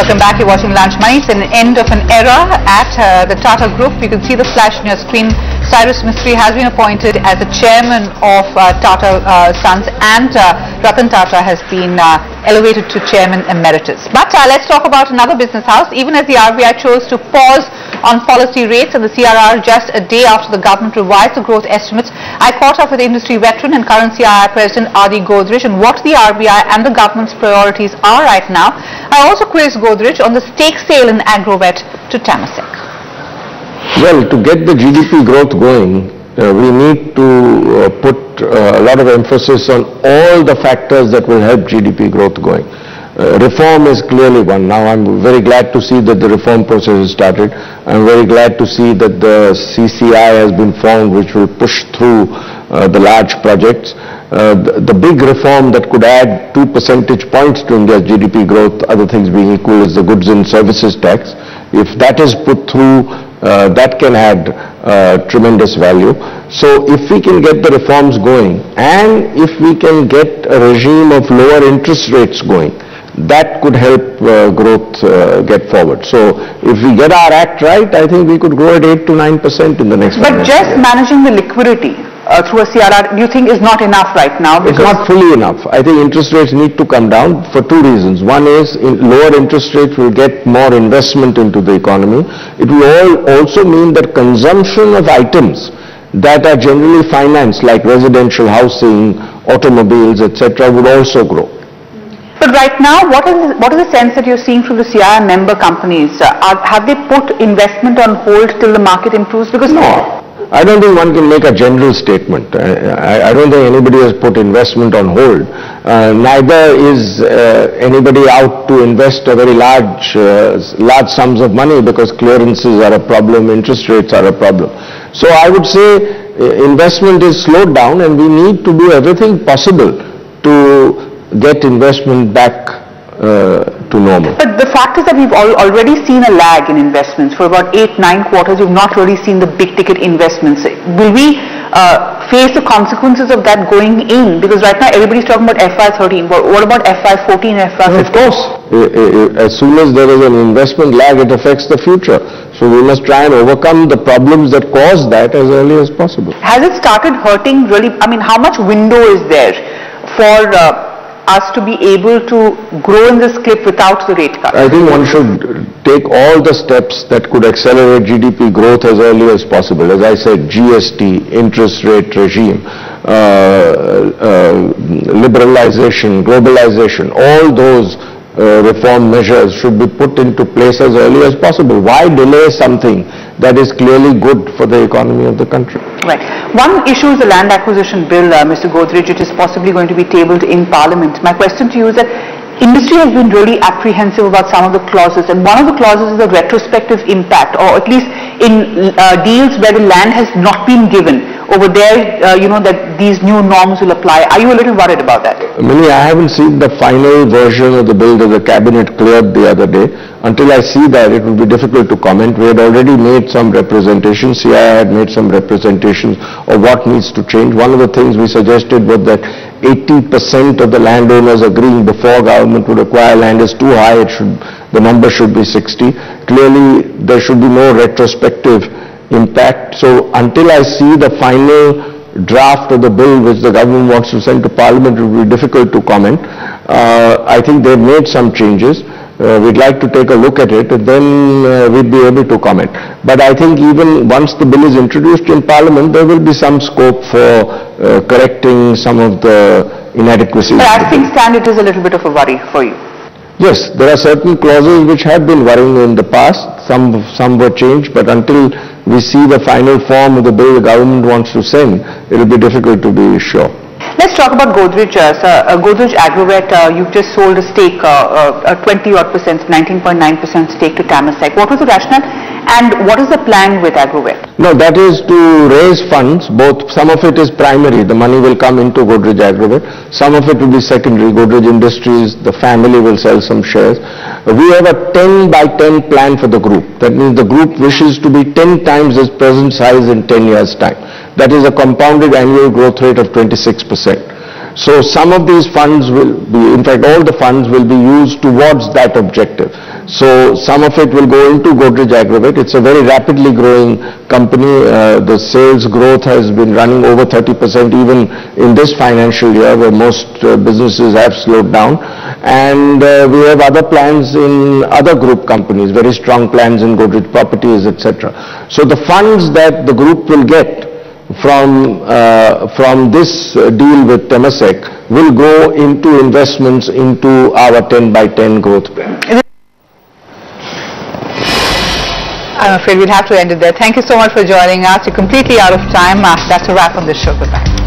Welcome back. You're watching Lunch Money. It's an end of an era at the Tata Group. You can see the flash on your screen. Cyrus Mistry has been appointed as the chairman of Tata Sons, and Ratan Tata has been elevated to chairman emeritus. But let's talk about another business house. Even as the RBI chose to pause on policy rates and the CRR just a day after the government revised the growth estimates, I caught up with industry veteran and current CII president Godrej on what the RBI and the government's priorities are right now. I also quizzed Godrej on the stake sale in Agrovet to Temasek. Well, to get the GDP growth going, we need to put a lot of emphasis on all the factors that will help GDP growth going. Reform is clearly one. Now, I'm very glad to see that the reform process has started. I'm very glad to see that the CII has been formed, which will push through the large projects. The big reform that could add 2 percentage points to India's GDP growth, other things being equal, is the goods and services tax. If that is put through, that can add tremendous value. So if we can get the reforms going, and if we can get a regime of lower interest rates going, that could help growth get forward. So if we get our act right, I think we could grow at 8 to 9% in the next 5 years. But just managing the liquidity through a CRR, do you think is not enough right now? It's not fully enough. I think interest rates need to come down for 2 reasons. One is lower interest rates will get more investment into the economy. It will also mean that consumption of items that are generally financed, like residential housing, automobiles, etc., would also grow. But right now, what is the sense that you're seeing from the CII member companies? Have they put investment on hold till the market improves? Because no. I don't think one can make a general statement. I don't think anybody has put investment on hold. Neither is anybody out to invest a very large sums of money, because clearances are a problem, interest rates are a problem. So I would say investment is slowed down, and we need to do everything possible to get investment back to normal. But the fact is that we've already seen a lag in investments. For about 8-9 quarters, we've not really seen the big ticket investments. Will we face the consequences of that going in? Because right now everybody's talking about FY13, but what about FY14 and FY15? Of course. As soon as there is an investment lag, it affects the future. So we must try and overcome the problems that cause that as early as possible. Has it started hurting really? I mean, how much window is there for us to be able to grow in this clip without the rate cut? I think one should take all the steps that could accelerate GDP growth as early as possible. As I said, GST, interest rate regime, liberalization, globalization, all those reform measures should be put into place as early as possible. Why delay something that is clearly good for the economy of the country? Right. One issue is the land acquisition bill, Mr. Godrej, which is possibly going to be tabled in Parliament. My question to you is that industry has been really apprehensive about some of the clauses, and one of the clauses is the retrospective impact, or at least in deals where the land has not been given. Over there, that these new norms will apply. Are you a little worried about that? Mini, I haven't seen the final version of the bill that the cabinet cleared the other day. Until I see that, it will be difficult to comment. We had already made some representations. CII had made some representations of what needs to change. One of the things we suggested was that 80% of the landowners agreeing before government would acquire land is too high. The number should be 60. Clearly, there should be no retrospective impact. So until I see the final draft of the bill which the government wants to send to Parliament, it will be difficult to comment. I think they've made some changes. We'd like to take a look at it, and then we'd be able to comment. But I think even once the bill is introduced in Parliament, there will be some scope for correcting some of the inadequacies. But as things stand, it is a little bit of a worry for you. Yes, there are certain clauses which have been worrying in the past. Some were changed, but until we see the final form of the bill the government wants to send, it will be difficult to be sure. Let's talk about Godrej. Godrej Agrovet, you've just sold a stake, a 20-odd%, 19.9% stake to Temasek. What was the rationale, and what is the plan with Agrovet? No, that is to raise funds. Some of it is primary. The money will come into Godrej Agrovet. Some of it will be secondary. Godrej Industries, the family will sell some shares. We have a 10 by 10 plan for the group. That means the group wishes to be 10 times its present size in 10 years' time. That is a compounded annual growth rate of 26%. So some of these funds will be, in fact all the funds will be used towards that objective. So some of it will go into Godrej Aggravate. It's a very rapidly growing company. The sales growth has been running over 30% even in this financial year, where most businesses have slowed down. And we have other plans in other group companies, very strong plans in Godrej Properties, etc. So the funds that the group will get from this deal with Temasek will go into investments into our 10 by 10 growth plan. I'm afraid we'll have to end it there. Thank you so much for joining us. You're completely out of time. That's a wrap on this show. Goodbye.